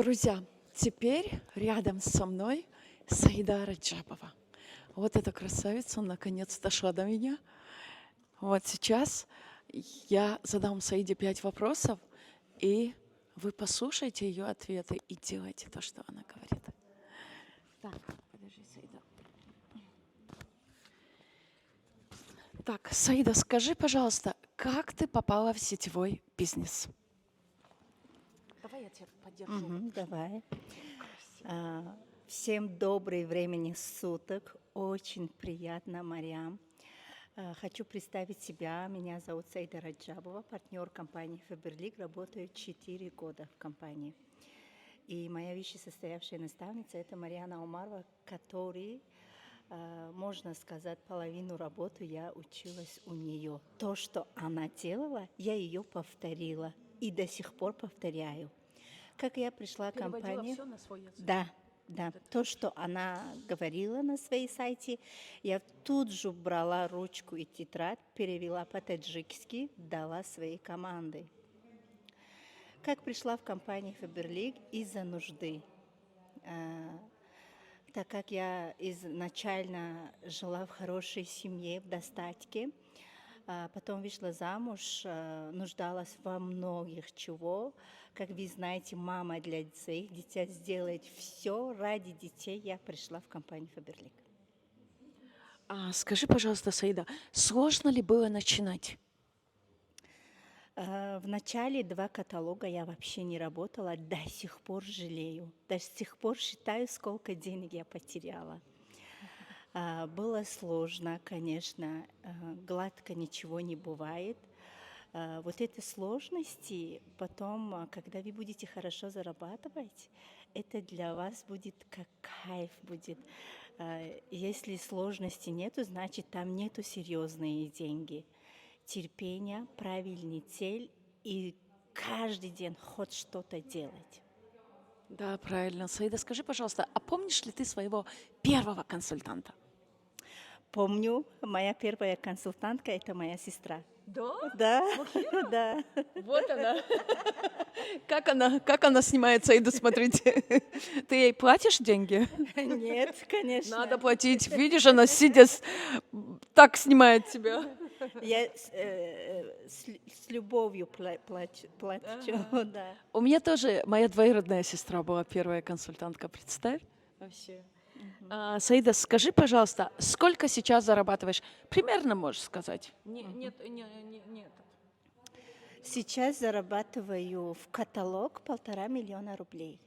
Друзья, теперь рядом со мной Саида Раджабова. Вот эта красавица наконец дошла до меня. Вот сейчас я задам Саиде 5 вопросов, и вы послушайте ее ответы и делайте то, что она говорит. Так, подожди, Саида. Так, Саида, скажи, пожалуйста, как ты попала в сетевой бизнес? Давай я тебя поддержу. Давай. Всем добрый времени суток. Очень приятно, Марьям. Хочу представить себя. Меня зовут Саида Раджабова, партнер компании Faberlic. Работаю 4 года в компании. И моя вышестоявшая наставница – это Марьяна Умарова, которой, можно сказать, половину работы я училась у нее. То, что она делала, я ее повторила и до сих пор повторяю. Как я пришла в компанию, Всё на свой язык. да, то, что она говорила на своей сайте, я тут же брала ручку и тетрадь, перевела по-таджикски, дала своей команде. Как пришла в компанию Faberlic из-за нужды. Так как я изначально жила в хорошей семье, в достатке, потом вышла замуж, нуждалась во многих чего. Как вы знаете, мама для своих детей сделает все ради детей. Я пришла в компанию Faberlic. Скажи, пожалуйста, Саида, сложно ли было начинать? В начале 2 каталога я вообще не работала, до сих пор жалею. До сих пор считаю, сколько денег я потеряла. Было сложно, конечно, гладко ничего не бывает. Вот эти сложности потом, когда вы будете хорошо зарабатывать, это для вас будет как кайф будет. Если сложности нету, значит там нету серьезные деньги. Терпение, правильный цель и каждый день хоть что-то делать. Да, правильно. Саида, скажи, пожалуйста, а помнишь ли ты своего первого консультанта? Помню, моя первая консультантка – это моя сестра. Да? Да, да. Вот она. Как она снимает Саиду, смотрите. Ты ей платишь деньги? Нет, конечно. Надо платить. Видишь, она сидя так снимает тебя. Я с любовью плачу, да. У меня тоже моя двоюродная сестра была первая консультантка, представь. Вообще. Саида, скажи, пожалуйста, сколько сейчас зарабатываешь? Примерно можешь сказать. Нет. Сейчас зарабатываю в каталог 1,5 миллиона рублей.